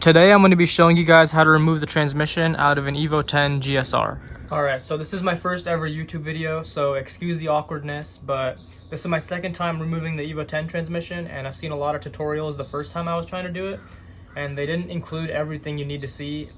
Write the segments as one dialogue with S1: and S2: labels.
S1: Today I'm going to be showing you guys how to remove the transmission out of an Evo X GSR. Alright, so this is my first ever YouTube video, so excuse the awkwardness, but this is my second time removing the Evo X transmission, and I've seen a lot of tutorials the first time I was trying to do it, and they didn't include everything you need to see.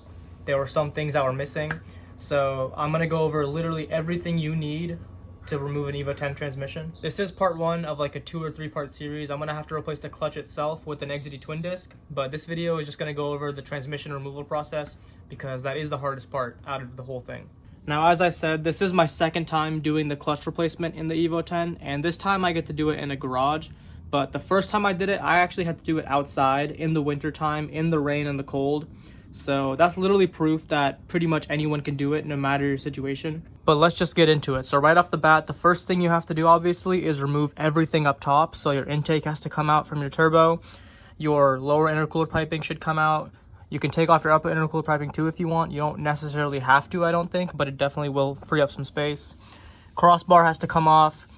S1: There were some things that were missing, so I'm going to go over literally everything you need to remove an Evo X transmission. This is part one of like a 2 or 3 part series. I'm gonna have to replace the clutch itself with an XD twin disc, but this video is just gonna go over the transmission removal process because that is the hardest part out of the whole thing. Now, as I said, this is my second time doing the clutch replacement in the Evo X, and this time I get to do it in a garage. But the first time I did it, I actually had to do it outside in the winter time, in the rain and the cold. So that's literally proof that pretty much anyone can do it no matter your situation. But let's just get into it. So right off the bat, the first thing you have to do obviously is remove everything up top. So your intake has to come out from your turbo. Your lower intercooler piping should come out. You can take off your upper intercooler piping too if you want. You don't necessarily have to, I don't think, but it definitely will free up some space. Crossbar has to come off.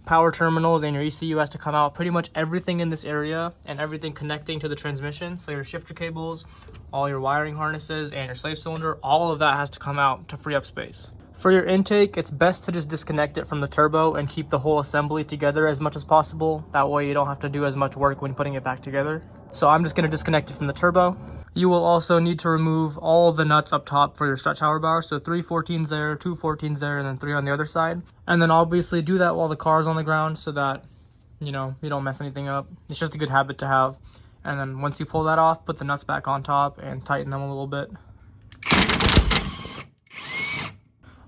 S1: Power terminals and your ECU has to come out. Pretty much everything in this area and everything connecting to the transmission, so your shifter cables, all your wiring harnesses and your slave cylinder, all of that has to come out to free up space. For your intake, it's best to just disconnect it from the turbo and keep the whole assembly together as much as possible. That way you don't have to do as much work when putting it back together. So I'm just going to disconnect it from the turbo. You will also need to remove all the nuts up top for your strut tower bar. So 3 14s there, 2 14s there, and then 3 on the other side. And then obviously do that while the car is on the ground so that, you know, you don't mess anything up. It's just a good habit to have. And then once you pull that off, put the nuts back on top and tighten them a little bit.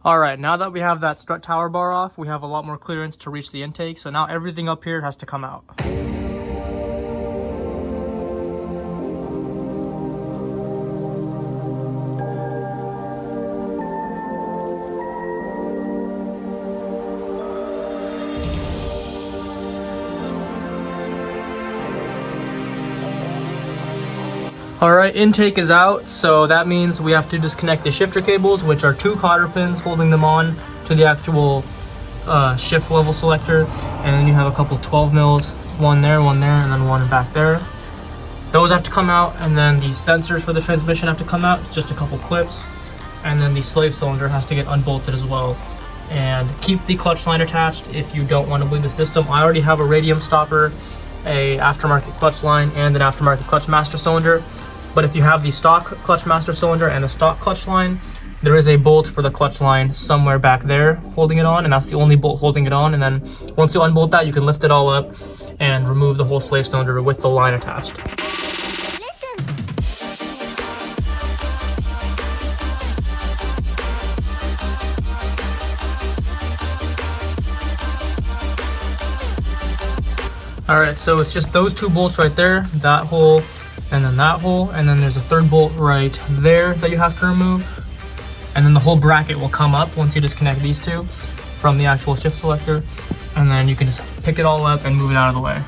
S1: Alright, now that we have that strut tower bar off, we have a lot more clearance to reach the intake. So now everything up here has to come out. Alright, intake is out, so that means we have to disconnect the shifter cables, which are 2 cotter pins holding them on to the actual shift level selector, and then you have a couple 12 mils, one there, and then one back there. Those have to come out, and then the sensors for the transmission have to come out, just a couple clips, and then the slave cylinder has to get unbolted as well. And keep the clutch line attached if you don't want to bleed the system. I already have a radium stopper, a aftermarket clutch line, and an aftermarket clutch master cylinder. But if you have the stock clutch master cylinder and the stock clutch line, there is a bolt for the clutch line somewhere back there holding it on, and that's the only bolt holding it on. And then once you unbolt that, you can lift it all up and remove the whole slave cylinder with the line attached. Alright, so it's just those 2 bolts right there, that hole and then that hole, and then there's a 3rd bolt right there that you have to remove. And then the whole bracket will come up once you disconnect these 2 from the actual shift selector, and then you can just pick it all up and move it out of the way.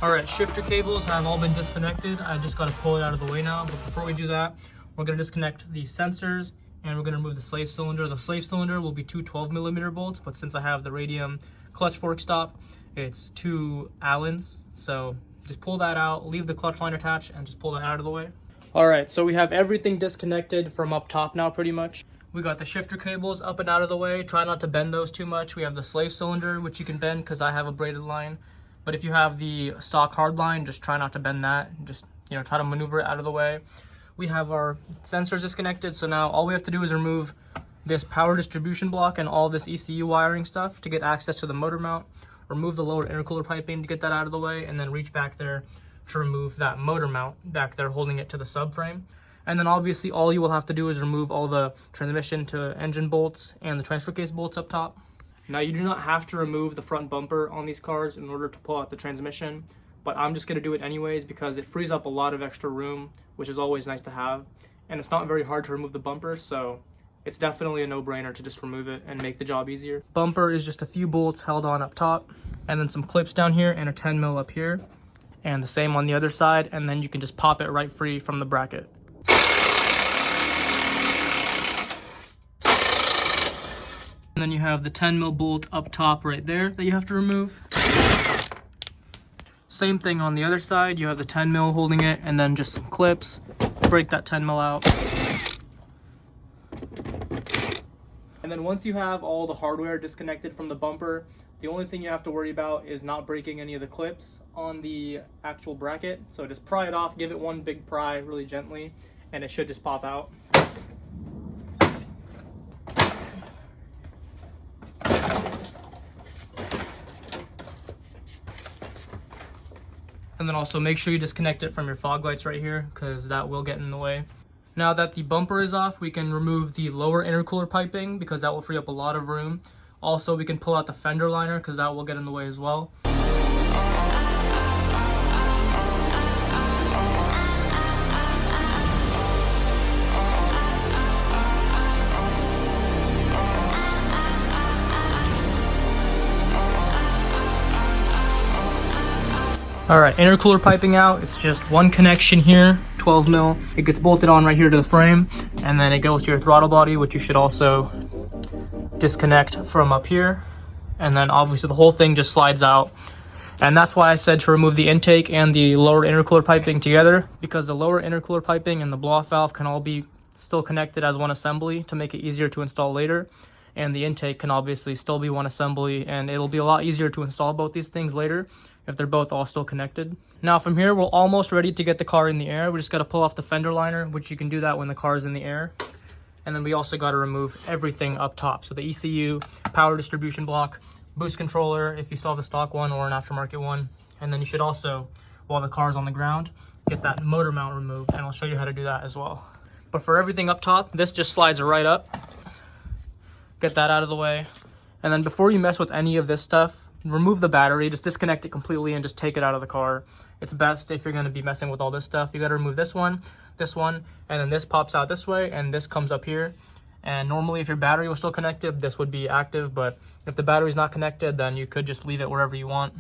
S1: Alright, shifter cables have all been disconnected. I just got to pull it out of the way now, but before we do that, we're going to disconnect the sensors and we're going to remove the slave cylinder. The slave cylinder will be 2 12mm bolts, but since I have the radium clutch fork stop, it's 2 Allens. So just pull that out, leave the clutch line attached, and just pull that out of the way. Alright, so we have everything disconnected from up top now pretty much. We got the shifter cables up and out of the way. Try not to bend those too much. We have the slave cylinder, which you can bend because I have a braided line. But if you have the stock hard line, just try not to bend that. Just, you know, try to maneuver it out of the way. We have our sensors disconnected, so now all we have to do is remove this power distribution block and all this ECU wiring stuff to get access to the motor mount. Remove the lower intercooler piping to get that out of the way, and then reach back there to remove that motor mount back there holding it to the subframe. And then obviously all you will have to do is remove all the transmission to engine bolts and the transfer case bolts up top. Now, you do not have to remove the front bumper on these cars in order to pull out the transmission, but I'm just going to do it anyways because it frees up a lot of extra room, which is always nice to have. And it's not very hard to remove the bumper, so it's definitely a no-brainer to just remove it and make the job easier. Bumper is just a few bolts held on up top, and then some clips down here and a 10 mil up here, and the same on the other side, and then you can just pop it right free from the bracket. And then you have the 10 mil bolt up top right there that you have to remove. Same thing on the other side. You have the 10 mil holding it, and then just some clips. Break that 10 mil out. And then once you have all the hardware disconnected from the bumper, the only thing you have to worry about is not breaking any of the clips on the actual bracket. So just pry it off, give it one big pry really gently, and it should just pop out. And then also make sure you disconnect it from your fog lights right here, because that will get in the way. Now that the bumper is off, we can remove the lower intercooler piping because that will free up a lot of room. Also, we can pull out the fender liner because that will get in the way as well. All right, intercooler piping out. It's just one connection here, 12 mil. It gets bolted on right here to the frame, and then it goes to your throttle body, which you should also disconnect from up here. And then obviously the whole thing just slides out. And that's why I said to remove the intake and the lower intercooler piping together, because the lower intercooler piping and the blow-off valve can all be still connected as one assembly to make it easier to install later. And the intake can obviously still be one assembly, and it'll be a lot easier to install both these things later if they're both all still connected. Now from here, we're almost ready to get the car in the air. We just got to pull off the fender liner, which you can do that when the car is in the air. And then we also got to remove everything up top. So the ECU, power distribution block, boost controller, if you still have a stock one or an aftermarket one. And then you should also, while the car is on the ground, get that motor mount removed, and I'll show you how to do that as well. But for everything up top, this just slides right up. Get that out of the way. And then before you mess with any of this stuff, remove the battery, just disconnect it completely and just take it out of the car. It's best if you're going to be messing with all this stuff. You got to remove this one, and then this pops out this way, and this comes up here. And normally if your battery was still connected, this would be active, but if the battery's not connected, then you could just leave it wherever you want.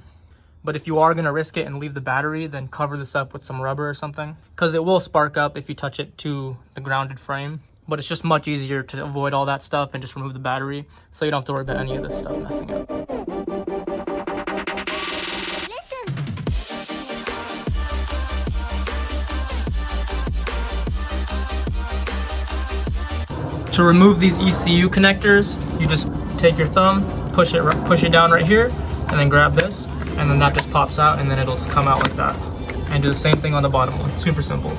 S1: But if you are going to risk it and leave the battery, then cover this up with some rubber or something, because it will spark up if you touch it to the grounded frame. But it's just much easier to avoid all that stuff and just remove the battery, so you don't have to worry about any of this stuff messing up. To remove these ECU connectors, you just take your thumb, push it down right here, and then grab this, and then that just pops out, and then it'll just come out like that. And do the same thing on the bottom one. Super simple.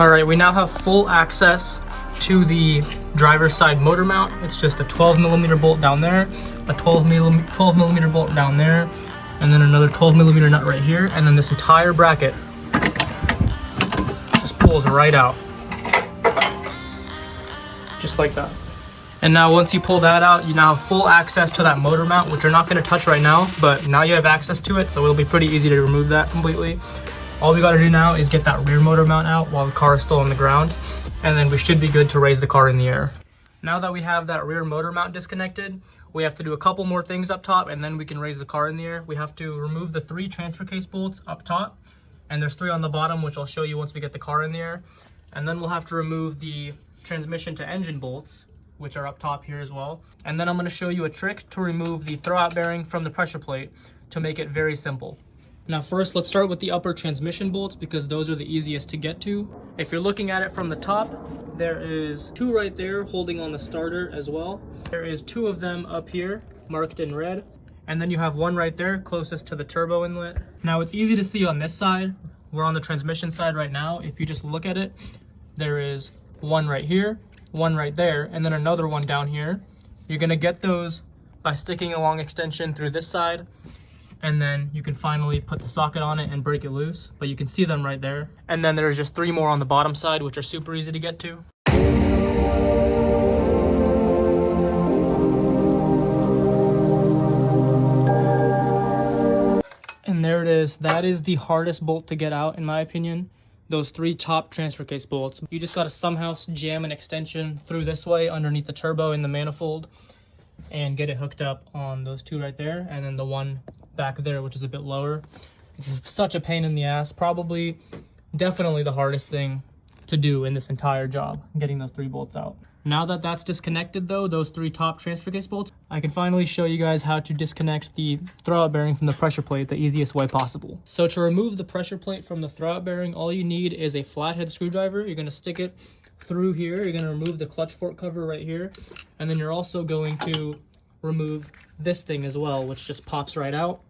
S1: All right, we now have full access to the driver's side motor mount. It's just a 12 millimeter bolt down there, a 12 millimeter bolt down there, and then another 12 millimeter nut right here. And then this entire bracket just pulls right out. Just like that. And now once you pull that out, you now have full access to that motor mount, which you're not gonna touch right now, but now you have access to it, so it'll be pretty easy to remove that completely. All we gotta do now is get that rear motor mount out while the car is still on the ground, and then we should be good to raise the car in the air. Now that we have that rear motor mount disconnected, we have to do a couple more things up top, and then we can raise the car in the air. We have to remove the 3 transfer case bolts up top, and there's 3 on the bottom, which I'll show you once we get the car in the air. And then we'll have to remove the transmission to engine bolts, which are up top here as well. And then I'm gonna show you a trick to remove the throwout bearing from the pressure plate to make it very simple. Now first, let's start with the upper transmission bolts because those are the easiest to get to. If you're looking at it from the top, there is 2 right there holding on the starter as well. There is 2 of them up here marked in red. And then you have 1 right there closest to the turbo inlet. Now it's easy to see on this side. We're on the transmission side right now. If you just look at it, there is 1 right here, 1 right there, and then another 1 down here. You're gonna get those by sticking a long extension through this side, and then you can finally put the socket on it and break it loose, but you can see them right there. And then there's just 3 more on the bottom side, which are super easy to get to. And there it is. That is the hardest bolt to get out, in my opinion. those 3 top transfer case bolts. You just got to somehow jam an extension through this way underneath the turbo in the manifold and get it hooked up on those 2 right there, and then the one back there, which is a bit lower. It's such a pain in the ass. Definitely the hardest thing to do in this entire job, getting those 3 bolts out. Now that that's disconnected though, those 3 top transfer case bolts, I can finally show you guys how to disconnect the throwout bearing from the pressure plate the easiest way possible. So to remove the pressure plate from the throwout bearing, all you need is a flathead screwdriver. You're gonna stick it through here. You're gonna remove the clutch fork cover right here. And then you're also going to remove this thing as well, which just pops right out.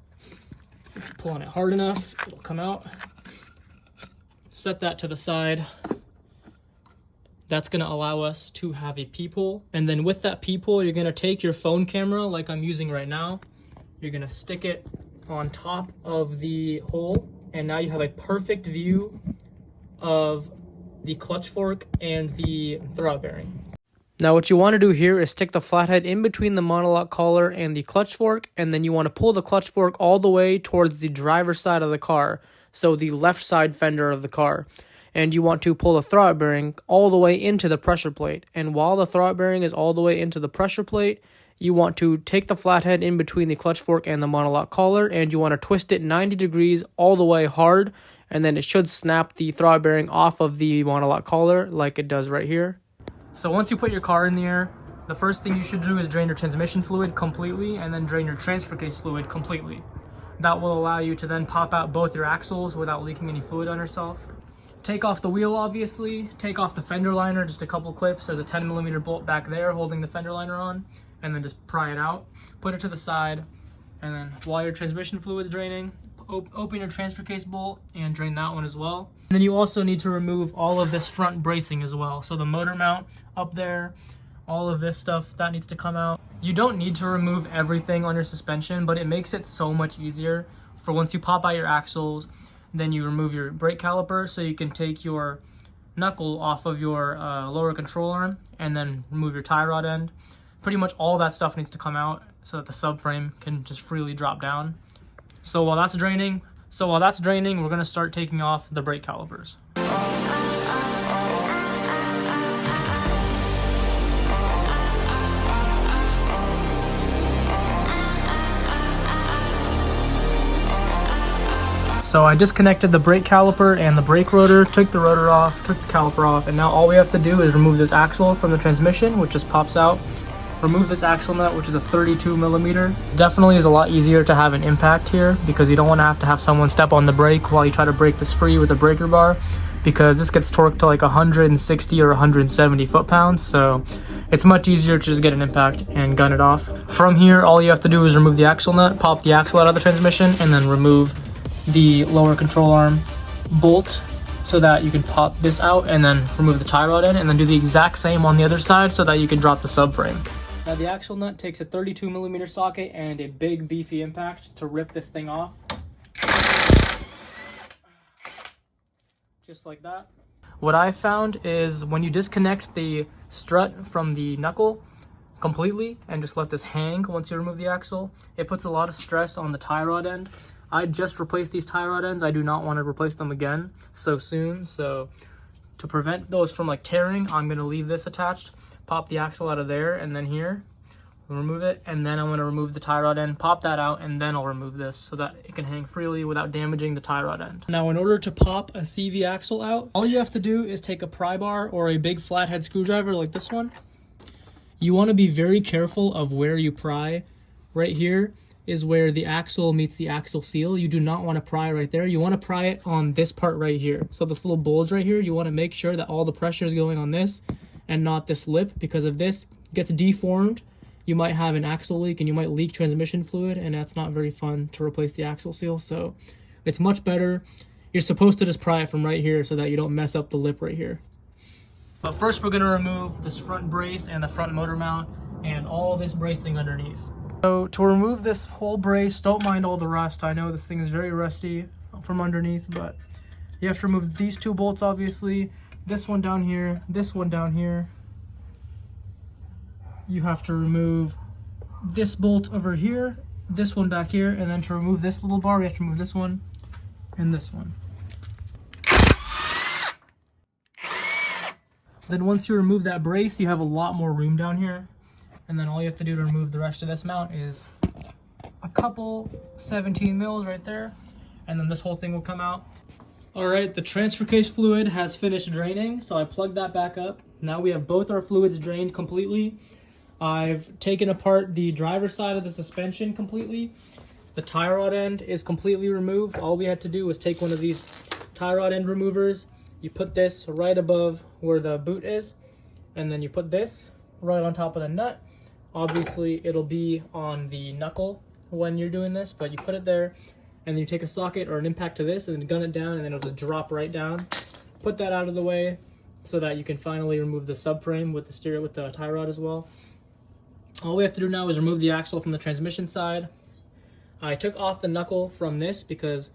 S1: Pull on it hard enough, it'll come out. Set that to the side. That's gonna allow us to have a peephole. And then with that peephole, you're gonna take your phone camera like I'm using right now. You're gonna stick it on top of the hole. And now you have a perfect view of the clutch fork and the throwout bearing. Now what you wanna do here is stick the flathead in between the monolock collar and the clutch fork. And then you wanna pull the clutch fork all the way towards the driver's side of the car. So the left side fender of the car. And you want to pull the throwout bearing all the way into the pressure plate. And while the throwout bearing is all the way into the pressure plate, you want to take the flathead in between the clutch fork and the monolock collar, and you want to twist it 90 degrees all the way hard, and then it should snap the throwout bearing off of the monolock collar like it does right here. So once you put your car in the air, the first thing you should do is drain your transmission fluid completely, and then drain your transfer case fluid completely. That will allow you to then pop out both your axles without leaking any fluid on yourself. Take off the wheel, obviously. Take off the fender liner, just a couple clips. There's a 10mm bolt back there holding the fender liner on, and then just pry it out. Put it to the side, and then while your transmission fluid's draining, open your transfer case bolt and drain that one as well. And then you also need to remove all of this front bracing as well. So the motor mount up there, all of this stuff, that needs to come out. You don't need to remove everything on your suspension, but it makes it so much easier for once you pop out your axles. Then you remove your brake caliper so you can take your knuckle off of your lower control arm and then remove your tie rod end. Pretty much all that stuff needs to come out so that the subframe can just freely drop down. So while that's draining, we're gonna start taking off the brake calipers. So I disconnected the brake caliper and the brake rotor, took the rotor off, took the caliper off, and now all we have to do is remove this axle from the transmission, which just pops out. Remove this axle nut, which is a 32mm. Definitely is a lot easier to have an impact here because you don't want to have someone step on the brake while you try to break this free with a breaker bar, because this gets torqued to like 160 or 170 foot-pounds. So it's much easier to just get an impact and gun it off. From here, all you have to do is remove the axle nut, pop the axle out of the transmission, and then remove the lower control arm bolt so that you can pop this out and then remove the tie rod end, and then do the exact same on the other side so that you can drop the subframe. Now the axle nut takes a 32mm socket and a big beefy impact to rip this thing off. Just like that. What I found is when you disconnect the strut from the knuckle completely and just let this hang once you remove the axle, it puts a lot of stress on the tie rod end. I just replaced these tie rod ends. I do not want to replace them again so soon. So to prevent those from like tearing, I'm going to leave this attached, pop the axle out of there, and then here, remove it. And then I'm going to remove the tie rod end, pop that out, and then I'll remove this so that it can hang freely without damaging the tie rod end. Now, in order to pop a CV axle out, all you have to do is take a pry bar or a big flathead screwdriver like this one. You want to be very careful of where you pry. Right here is where the axle meets the axle seal. You do not want to pry right there. You want to pry it on this part right here. So this little bulge right here, you want to make sure that all the pressure is going on this and not this lip, because if this gets deformed, you might have an axle leak and you might leak transmission fluid, and that's not very fun to replace the axle seal. So it's much better. You're supposed to just pry it from right here so that you don't mess up the lip right here. But first we're going to remove this front brace and the front motor mount and all this bracing underneath. So to remove this whole brace, don't mind all the rust. I know this thing is very rusty from underneath, but you have to remove these 2 bolts, obviously. This one down here, this one down here. You have to remove this bolt over here, this one back here, and then to remove this little bar, we have to remove this one and this one. Then once you remove that brace, you have a lot more room down here. And then all you have to do to remove the rest of this mount is a couple 17 mils right there. And then this whole thing will come out. All right, the transfer case fluid has finished draining, so I plugged that back up. Now we have both our fluids drained completely. I've taken apart the driver's side of the suspension completely. The tie rod end is completely removed. All we had to do was take one of these tie rod end removers. You put this right above where the boot is, and then you put this right on top of the nut. Obviously, it'll be on the knuckle when you're doing this, but you put it there, and then you take a socket or an impact to this, and then gun it down, and then it'll just drop right down. Put that out of the way so that you can finally remove the subframe with the tie rod as well. All we have to do now is remove the axle from the transmission side. I took off the knuckle from this because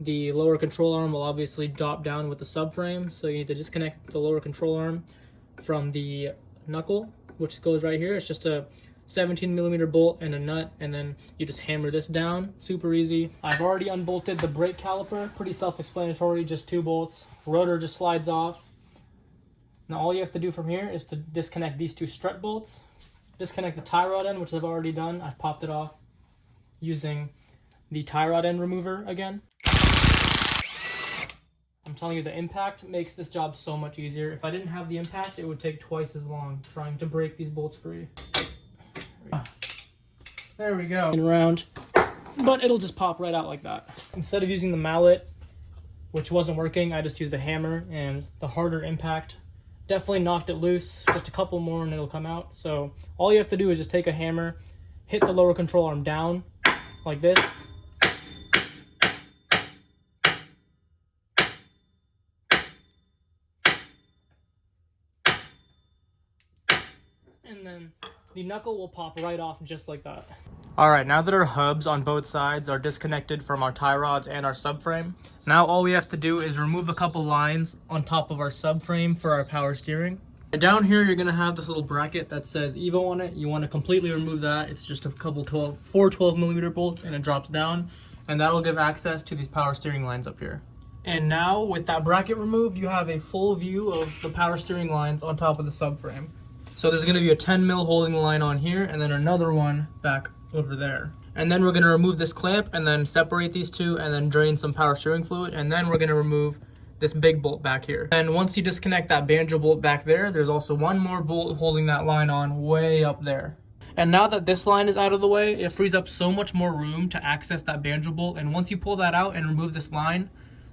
S1: the lower control arm will obviously drop down with the subframe, so you need to disconnect the lower control arm from the knuckle, which goes right here. It's just a 17mm bolt and a nut, and then you just hammer this down. Super easy. I've already unbolted the brake caliper. Pretty self-explanatory, just 2 bolts. Rotor just slides off. Now all you have to do from here is to disconnect these 2 strut bolts. Disconnect the tie rod end, which I've already done. I've popped it off using the tie rod end remover again. I'm telling you, the impact makes this job so much easier. If I didn't have the impact, it would take twice as long trying to break these bolts free. There we go. And around, but it'll just pop right out like that. Instead of using the mallet, which wasn't working, I just used a hammer, and the harder impact definitely knocked it loose. Just a couple more and it'll come out. So all you have to do is just take a hammer, hit the lower control arm down like this. And then the knuckle will pop right off just like that. All right, now that our hubs on both sides are disconnected from our tie rods and our subframe, now all we have to do is remove a couple lines on top of our subframe for our power steering. Down here, you're gonna have this little bracket that says Evo on it. You wanna completely remove that. It's just a couple 4 12mm bolts, and it drops down, and that'll give access to these power steering lines up here. And now with that bracket removed, you have a full view of the power steering lines on top of the subframe. So there's gonna be a 10mm holding the line on here, and then another one back over there. And then we're gonna remove this clamp and then separate these two and then drain some power steering fluid, and then we're gonna remove this big bolt back here. And once you disconnect that banjo bolt back there, there's also one more bolt holding that line on way up there. And now that this line is out of the way, it frees up so much more room to access that banjo bolt. And once you pull that out and remove this line,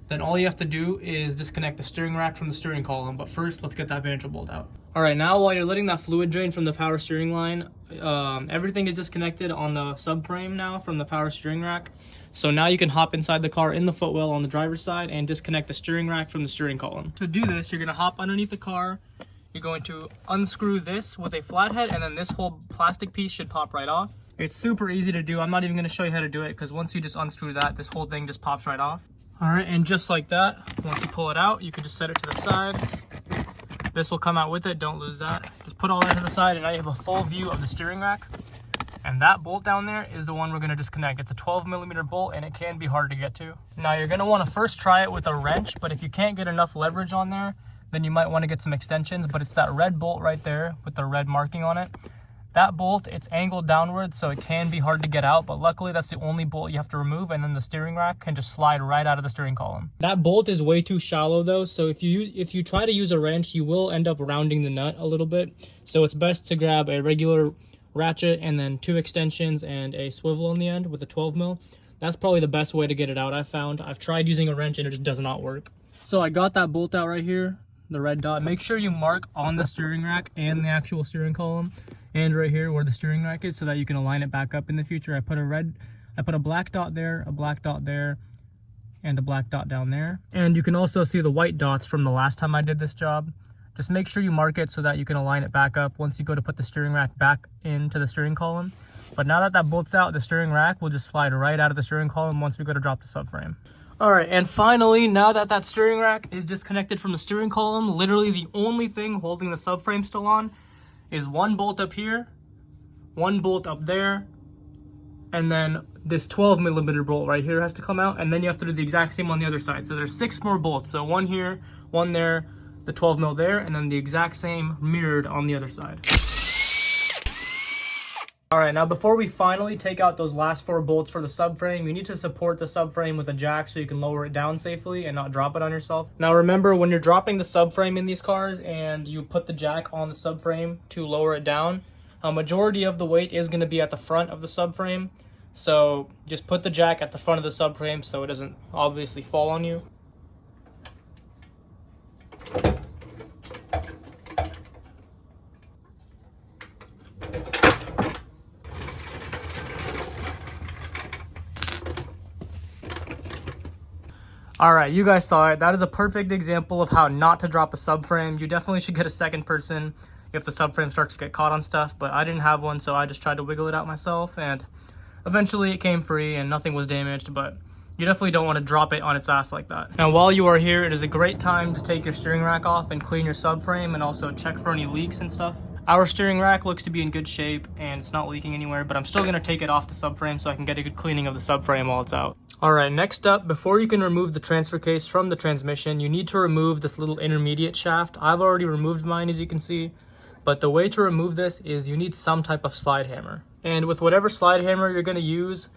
S1: then all you have to do is disconnect the steering rack from the steering column. But first, let's get that banjo bolt out. All right, now while you're letting that fluid drain from the power steering line, everything is disconnected on the subframe now from the power steering rack. So now you can hop inside the car in the footwell on the driver's side and disconnect the steering rack from the steering column. To do this, you're gonna hop underneath the car. You're going to unscrew this with a flathead, and then this whole plastic piece should pop right off. It's super easy to do. I'm not even gonna show you how to do it, because once you just unscrew that, this whole thing just pops right off. All right, and just like that, once you pull it out, you can just set it to the side. This will come out with it, don't lose that. Just put all that to the side, and now you have a full view of the steering rack. And that bolt down there is the one we're gonna disconnect. It's a 12mm bolt, and it can be hard to get to. Now you're gonna wanna first try it with a wrench, but if you can't get enough leverage on there, then you might wanna get some extensions, but it's that red bolt right there with the red marking on it. That bolt, it's angled downwards, so it can be hard to get out, but luckily that's the only bolt you have to remove, and then the steering rack can just slide right out of the steering column. That bolt is way too shallow though, so if you try to use a wrench, you will end up rounding the nut a little bit. So it's best to grab a regular ratchet and then 2 extensions and a swivel on the end with a 12mm. That's probably the best way to get it out, I've found. I've tried using a wrench and it just does not work. So I got that bolt out right here, the red dot. Make sure you mark on the steering rack and the actual steering column and right here where the steering rack is, so that you can align it back up in the future. I put a black dot there, a black dot there, and a black dot down there. And you can also see the white dots from the last time I did this job. Just make sure you mark it so that you can align it back up once you go to put the steering rack back into the steering column. But now that that bolt's out, the steering rack will just slide right out of the steering column once we go to drop the subframe. All right, and finally, now that that steering rack is disconnected from the steering column, literally the only thing holding the subframe still on is one bolt up here, one bolt up there, and then this 12mm bolt right here has to come out, and then you have to do the exact same on the other side. So there's 6 more bolts. So one here, one there, the 12 mil there, and then the exact same mirrored on the other side. All right, now before we finally take out those last 4 bolts for the subframe, you need to support the subframe with a jack so you can lower it down safely and not drop it on yourself. Now remember, when you're dropping the subframe in these cars and you put the jack on the subframe to lower it down, a majority of the weight is going to be at the front of the subframe. So just put the jack at the front of the subframe so it doesn't obviously fall on you. All right, you guys saw it. That is a perfect example of how not to drop a subframe. You definitely should get a second person if the subframe starts to get caught on stuff, but I didn't have one, so I just tried to wiggle it out myself, and eventually it came free and nothing was damaged, but you definitely don't want to drop it on its ass like that. Now, while you are here, it is a great time to take your steering rack off and clean your subframe and also check for any leaks and stuff. Our steering rack looks to be in good shape and it's not leaking anywhere, but I'm still going to take it off the subframe so I can get a good cleaning of the subframe while it's out. All right, next up, before you can remove the transfer case from the transmission, you need to remove this little intermediate shaft. I've already removed mine, as you can see, but the way to remove this is you need some type of slide hammer. And with whatever slide hammer you're going to use,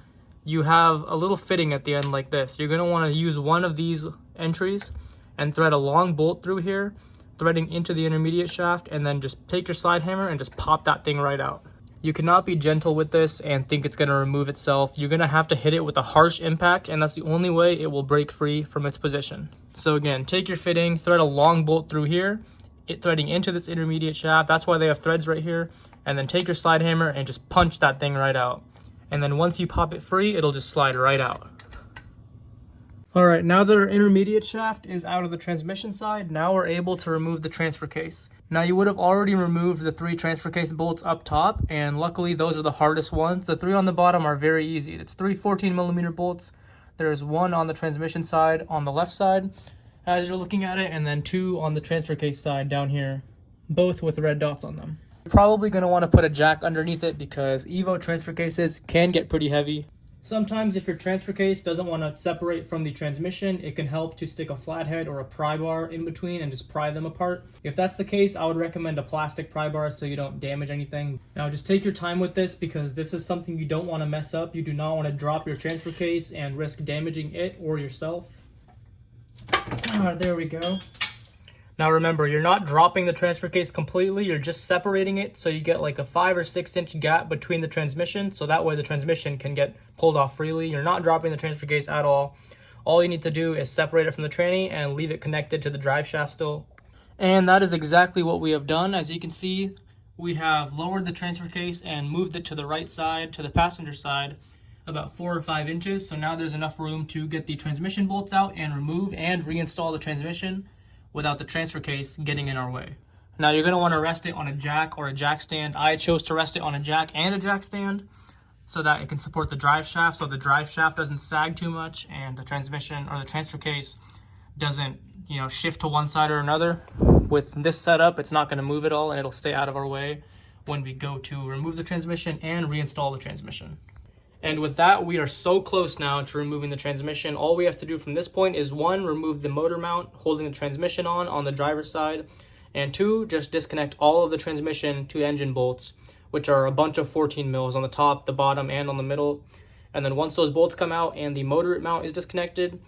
S1: you have a little fitting at the end like this. You're going to want to use one of these entries and thread a long bolt through here, threading into the intermediate shaft, and then just take your slide hammer and just pop that thing right out. You cannot be gentle with this and think it's going to remove itself. You're going to have to hit it with a harsh impact, and that's the only way it will break free from its position. So again, take your fitting, thread a long bolt through here, it threading into this intermediate shaft. That's why they have threads right here. And then take your slide hammer and just punch that thing right out. And then once you pop it free, it'll just slide right out. All right, now that our intermediate shaft is out of the transmission side, now we're able to remove the transfer case. Now you would have already removed the 3 transfer case bolts up top, and luckily those are the hardest ones. The 3 on the bottom are very easy. It's 3 14mm bolts. There's 1 on the transmission side on the left side as you're looking at it, and then 2 on the transfer case side down here, both with red dots on them. You're probably going to want to put a jack underneath it because Evo transfer cases can get pretty heavy. Sometimes if your transfer case doesn't want to separate from the transmission, it can help to stick a flathead or a pry bar in between and just pry them apart. If that's the case, I would recommend a plastic pry bar so you don't damage anything. Now just take your time with this because this is something you don't want to mess up. You do not want to drop your transfer case and risk damaging it or yourself. There we go. Now remember, you're not dropping the transfer case completely, you're just separating it so you get like a 5 or 6 inch gap between the transmission, so that way the transmission can get pulled off freely. You're not dropping the transfer case at all. All you need to do is separate it from the tranny and leave it connected to the drive shaft still. And that is exactly what we have done. As you can see, we have lowered the transfer case and moved it to the right side, to the passenger side, about 4 or 5 inches. So now there's enough room to get the transmission bolts out and remove and reinstall the transmission without the transfer case getting in our way. Now you're going to want to rest it on a jack or a jack stand. I chose to rest it on a jack and a jack stand so that it can support the drive shaft, so the drive shaft doesn't sag too much and the transmission or the transfer case doesn't, shift to one side or another. With this setup, it's not going to move at all and it'll stay out of our way when we go to remove the transmission and reinstall the transmission. And with that, we are so close now to removing the transmission. All we have to do from this point is 1, remove the motor mount holding the transmission on the driver's side, and 2, just disconnect all of the transmission to engine bolts, which are a bunch of 14 mils on the top, the bottom, and on the middle. And then once those bolts come out and the motor mount is disconnected,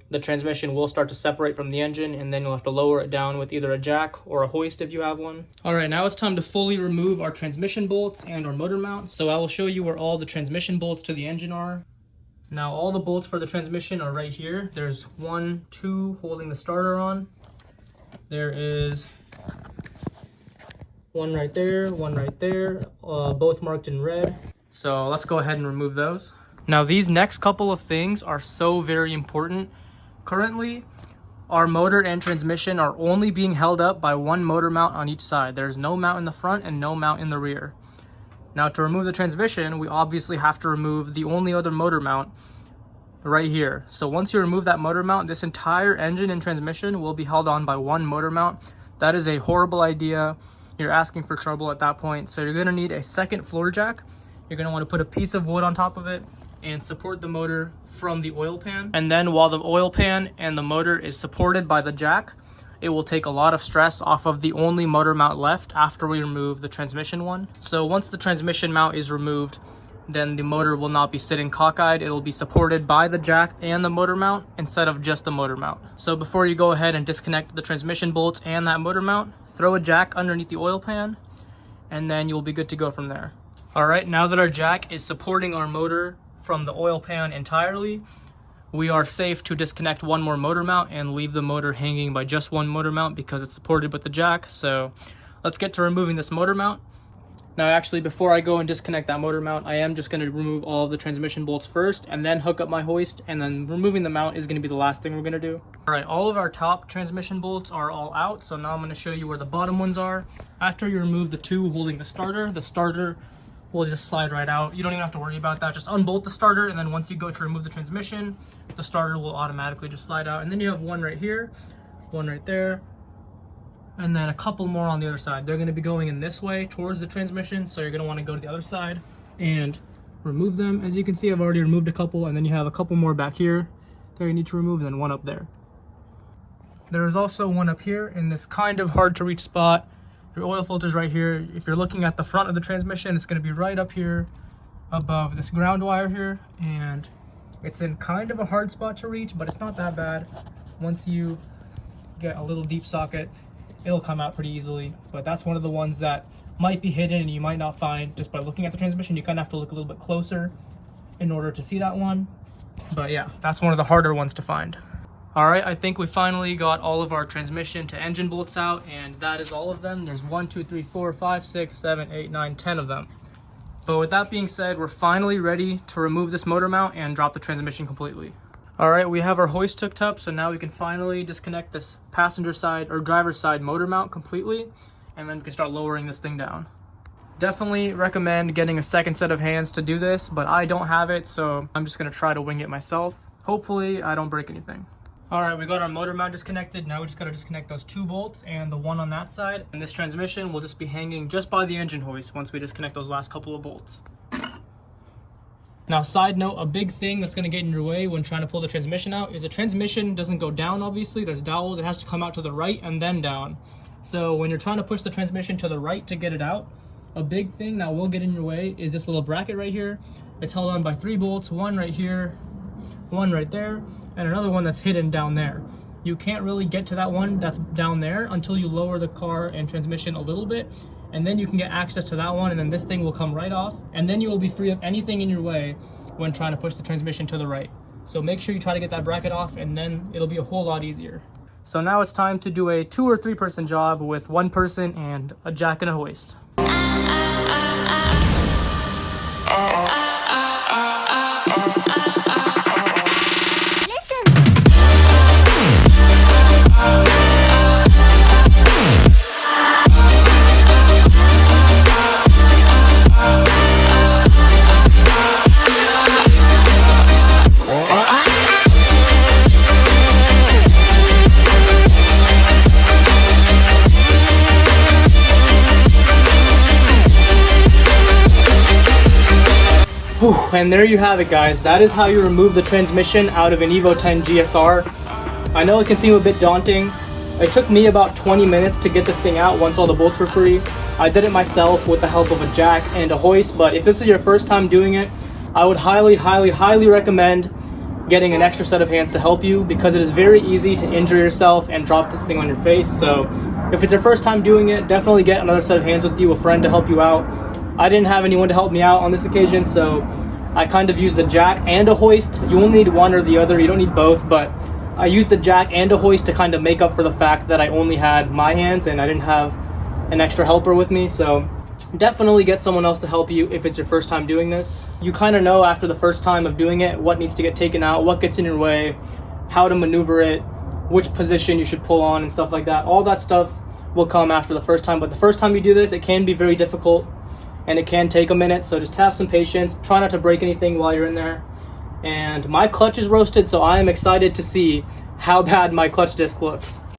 S1: the transmission will start to separate from the engine, and then you'll have to lower it down with either a jack or a hoist if you have one. All right, now it's time to fully remove our transmission bolts and our motor mount. So I will show you where all the transmission bolts to the engine are. Now all the bolts for the transmission are right here. There's 1, 2 holding the starter on. There is 1 right there, 1 right there, both marked in red. So let's go ahead and remove those. Now these next couple of things are so very important. Currently, our motor and transmission are only being held up by 1 motor mount on each side. There's no mount in the front and no mount in the rear. Now to remove the transmission, we obviously have to remove the only other motor mount right here. So once you remove that motor mount, this entire engine and transmission will be held on by 1 motor mount. That is a horrible idea. You're asking for trouble at that point. So you're going to need a second floor jack. You're going to want to put a piece of wood on top of it and support the motor from the oil pan. And then while the oil pan and the motor is supported by the jack, it will take a lot of stress off of the only motor mount left after we remove the transmission one. So once the transmission mount is removed, then the motor will not be sitting cockeyed. It'll be supported by the jack and the motor mount instead of just the motor mount. So before you go ahead and disconnect the transmission bolts and that motor mount, throw a jack underneath the oil pan, and then you'll be good to go from there. All right, now that our jack is supporting our motor from the oil pan entirely, we are safe to disconnect one more motor mount and leave the motor hanging by just one motor mount because it's supported with the jack. So let's get to removing this motor mount. Now actually, before I go and disconnect that motor mount, I am just going to remove all of the transmission bolts first and then hook up my hoist, and then removing the mount is going to be the last thing we're going to do. All right, all of our top transmission bolts are all out, so now I'm going to show you where the bottom ones are. After you remove the two holding the starter will just slide right out. You don't even have to worry about that. Just unbolt the starter, and then once you go to remove the transmission, the starter will automatically just slide out. And then you have one right here, one right there, and then a couple more on the other side. They're going to be going in this way towards the transmission, so you're going to want to go to the other side and remove them. As you can see, I've already removed a couple, and then you have a couple more back here that you need to remove, and then one up there. There is also one up here in this kind of hard to reach spot. Your oil filter's right here. If you're looking at the front of the transmission, it's going to be right up here above this ground wire here, and it's in kind of a hard spot to reach, but it's not that bad. Once you get a little deep socket, it'll come out pretty easily. But that's one of the ones that might be hidden and you might not find just by looking at the transmission. You kind of have to look a little bit closer in order to see that one. But yeah, that's one of the harder ones to find. All right, I think we finally got all of our transmission to engine bolts out, and that is all of them. There's 1, 2, 3, 4, 5, 6, 7, 8, 9, 10 of them. But with that being said, we're finally ready to remove this motor mount and drop the transmission completely. All right, we have our hoist hooked up, so now we can finally disconnect this passenger side or driver's side motor mount completely, and then we can start lowering this thing down. Definitely recommend getting a second set of hands to do this, but I don't have it, so I'm just gonna try to wing it myself. Hopefully I don't break anything. All right, we got our motor mount disconnected. Now we just gotta disconnect those two bolts and the one on that side, and this transmission will just be hanging just by the engine hoist once we disconnect those last couple of bolts. Now, side note, a big thing that's going to get in your way when trying to pull the transmission out is the transmission doesn't go down, obviously. There's dowels. It has to come out to the right and then down. So when you're trying to push the transmission to the right to get it out, a big thing that will get in your way is this little bracket right here. It's held on by 3 bolts, one right here, one right there, and another one that's hidden down there. You can't really get to that one that's down there until you lower the car and transmission a little bit, and then you can get access to that one, and then this thing will come right off, and then you will be free of anything in your way when trying to push the transmission to the right. So make sure you try to get that bracket off, and then it'll be a whole lot easier. So now it's time to do a 2 or 3 person job with 1 person and a jack and a hoist. And there you have it, guys. That is how you remove the transmission out of an Evo X GSR. I know it can seem a bit daunting. It took me about 20 minutes to get this thing out once all the bolts were free. I did it myself with the help of a jack and a hoist, but if this is your first time doing it, I would highly recommend getting an extra set of hands to help you, because it is very easy to injure yourself and drop this thing on your face. So if it's your first time doing it, definitely get another set of hands with you, a friend to help you out. I didn't have anyone to help me out on this occasion, so I kind of used the jack and a hoist. You only need one or the other, you don't need both, but I used the jack and a hoist to kind of make up for the fact that I only had my hands and I didn't have an extra helper with me. So definitely get someone else to help you if it's your first time doing this. You kind of know after the first time of doing it what needs to get taken out, what gets in your way, how to maneuver it, which position you should pull on and stuff like that. All that stuff will come after the first time, but the first time you do this, it can be very difficult and it can take a minute, so just have some patience. Try not to break anything while you're in there. And my clutch is roasted, so I am excited to see how bad my clutch disc looks.